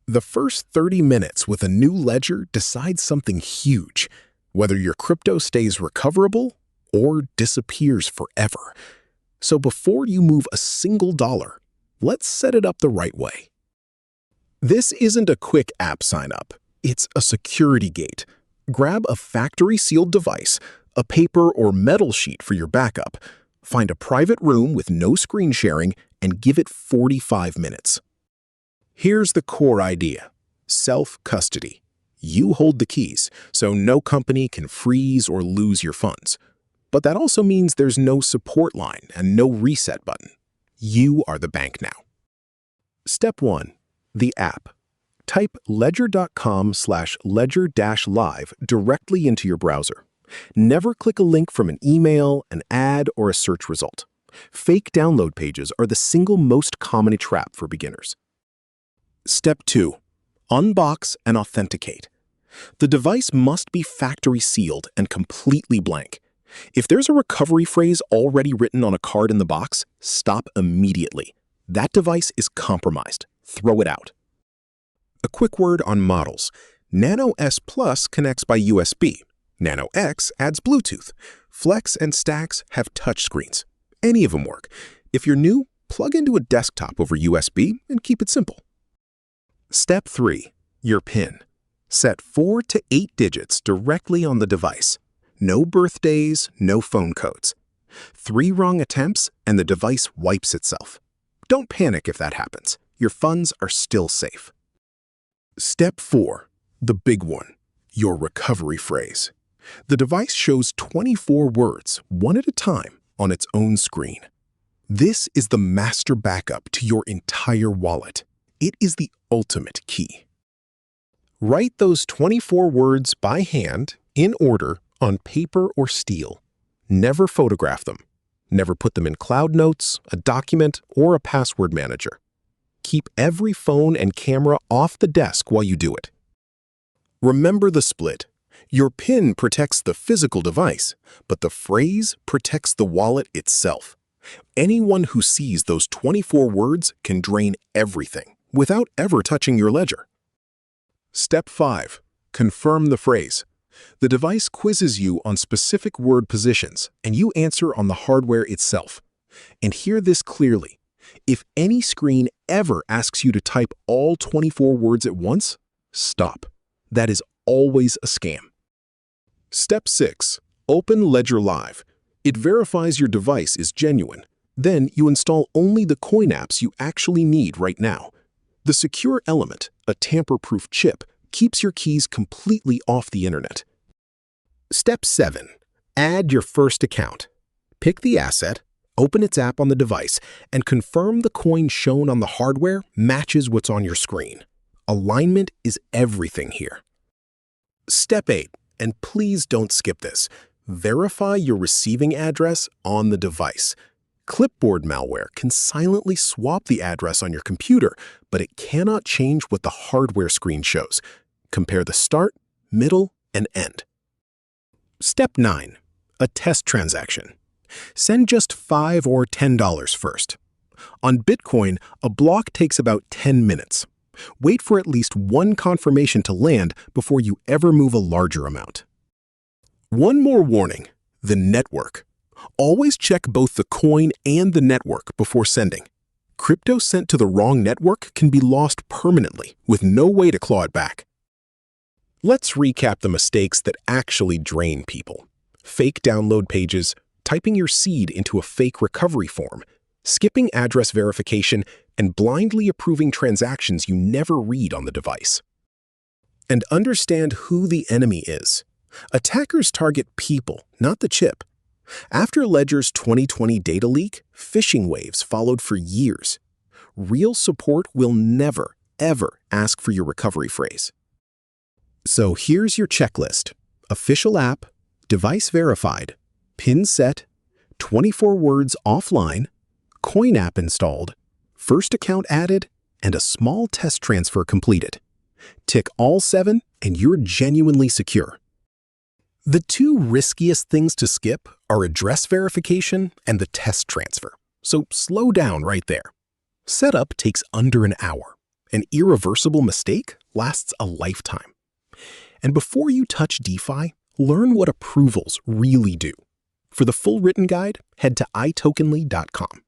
The first 30 minutes with a new ledger decides something huge, whether your crypto stays recoverable or disappears forever. So before you move a single dollar, let's set it up the right way. This isn't a quick app sign-up. It's a security gate. Grab a factory-sealed device, a paper or metal sheet for your backup, find a private room with no screen sharing, and give it 45 minutes. Here's the core idea: self-custody. You hold the keys, so no company can freeze or lose your funds. But that also means there's no support line and no reset button. You are the bank now. Step 1. The app. Type ledger.com/ledger-live directly into your browser. Never click a link from an email, an ad, or a search result. Fake download pages are the single most common trap for beginners. Step 2. Unbox and authenticate. The device must be factory sealed and completely blank. If there's a recovery phrase already written on a card in the box, stop immediately. That device is compromised. Throw it out. A quick word on models. Nano S Plus connects by USB. Nano X adds Bluetooth. Flex and Stax have touchscreens. Any of them work. If you're new, plug into a desktop over USB and keep it simple. Step 3. Your PIN. Set 4 to 8 digits directly on the device. No birthdays, no phone codes. 3 wrong attempts and the device wipes itself. Don't panic if that happens. Your funds are still safe. Step 4. The big one. Your recovery phrase. The device shows 24 words, one at a time, on its own screen. This is the master backup to your entire wallet. It is the ultimate key. Write those 24 words by hand, in order, on paper or steel. Never photograph them. Never put them in Cloud Notes, a document, or a password manager. Keep every phone and camera off the desk while you do it. Remember the split. Your PIN protects the physical device, but the phrase protects the wallet itself. Anyone who sees those 24 words can drain everything without ever touching your ledger. Step 5. Confirm the phrase. The device quizzes you on specific word positions, and you answer on the hardware itself. And hear this clearly. If any screen ever asks you to type all 24 words at once, stop. That is always a scam. Step 6. Open Ledger Live. It verifies your device is genuine. Then you install only the coin apps you actually need right now. The secure element, a tamper-proof chip, keeps your keys completely off the internet. Step 7. Add your first account. Pick the asset, open its app on the device, and confirm the coin shown on the hardware matches what's on your screen. Alignment is everything here. Step 8. And please don't skip this. Verify your receiving address on the device. Clipboard malware can silently swap the address on your computer, but it cannot change what the hardware screen shows. Compare the start, middle, and end. Step 9. A test transaction. Send just $5 or $10 first. On Bitcoin, a block takes about 10 minutes. Wait for at least one confirmation to land before you ever move a larger amount. One more warning: the network. Always check both the coin and the network before sending. Crypto sent to the wrong network can be lost permanently with no way to claw it back. Let's recap the mistakes that actually drain people. Fake download pages, typing your seed into a fake recovery form, skipping address verification, and blindly approving transactions you never read on the device. And understand who the enemy is. Attackers target people, not the chip. After Ledger's 2020 data leak, phishing waves followed for years. Real support will never, ever ask for your recovery phrase. So here's your checklist. Official app, device verified, PIN set, 24 words offline, coin app installed, first account added, and a small test transfer completed. Tick all 7 and you're genuinely secure. The 2 riskiest things to skip are address verification and the test transfer, so slow down right there. Setup takes under an hour. An irreversible mistake lasts a lifetime. And before you touch DeFi, learn what approvals really do. For the full written guide, head to itokenly.com.